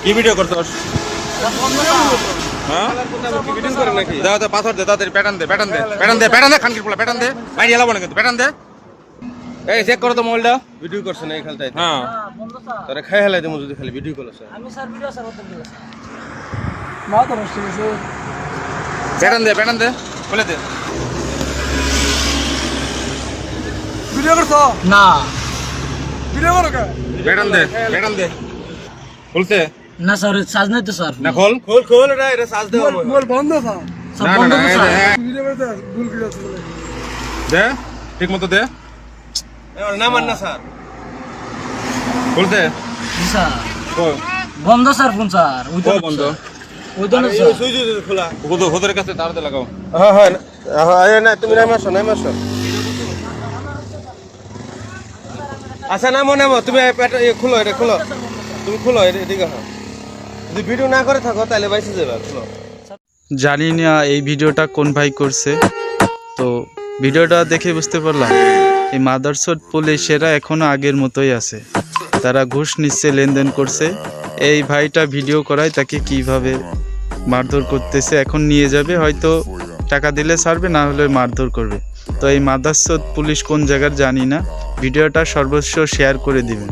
কি ভিডিও করছস? হ্যাঁ দাও দাও পাথর দে তাড়াতাড়ি প্যাটার্ন দে প্যাটার্ন দে প্যাটার্ন দে প্যাটার্ন দে খানকির পোলা প্যাটার্ন দে মাইরি এলাবো না কিন্তু প্যাটার্ন দে এই চেক করো তো মোবাইলটা ভিডিও করছ না এই খেলতাই হ্যাঁ তোরে খাই হেলাই দেমু যদি খালি ভিডিও করছ আমি স্যার ভিডিও স্যার করতে দিয়েছি মা তো নষ্ট হয়েছে প্যাটার্ন দে খুলে দে ভিডিও করছো না ভিডিও করো কে প্যাটার্ন দে খুলছে না স্যার সাজ নাই তো স্যার না খোল খোল এটা সাজ দেও মোবাইল বন্ধ স্যার সব না বন্ধ না তো স্যার ভিডিও করতে ভুল ভিডিও দে ঠিক মতো দে না মান না স্যার খুলছে জি স্যার কই বন্ধ স্যার ফোন স্যার ওই তো কই বন্ধ ওই তো না এই স্যার সুইচ খোলা হোদের কাছে তার দে লাগাও হ্যাঁ হ্যাঁ না তুমি নাম আসো আচ্ছা নামো তুমি খুলো এটা খুলো তুমি খুলো এদিকে হ্যাঁ যদি ভিডিও না করে থাকো তাহলে বাইসে যাবে খুলো জানি না এই ভিডিওটা কোন ভাই করছে, তো ভিডিওটা দেখে বুঝতে পারলাম এই মাদারচোদ পুলিশেরা এখনো আগের মতোই আছে। তারা ঘুষ নিচ্ছে, লেনদেন করছে। এই ভাইটা ভিডিও করায় তাকে কিভাবে মারধর করতেছে, এখন নিয়ে যাবে, হয়তো টাকা দিলে ছাড়বে, না হলে মারধর করবে। তো এই মাদারচোদ পুলিশ কোন জায়গার জানি না, ভিডিওটা সর্বস্ব শেয়ার করে দিবেন।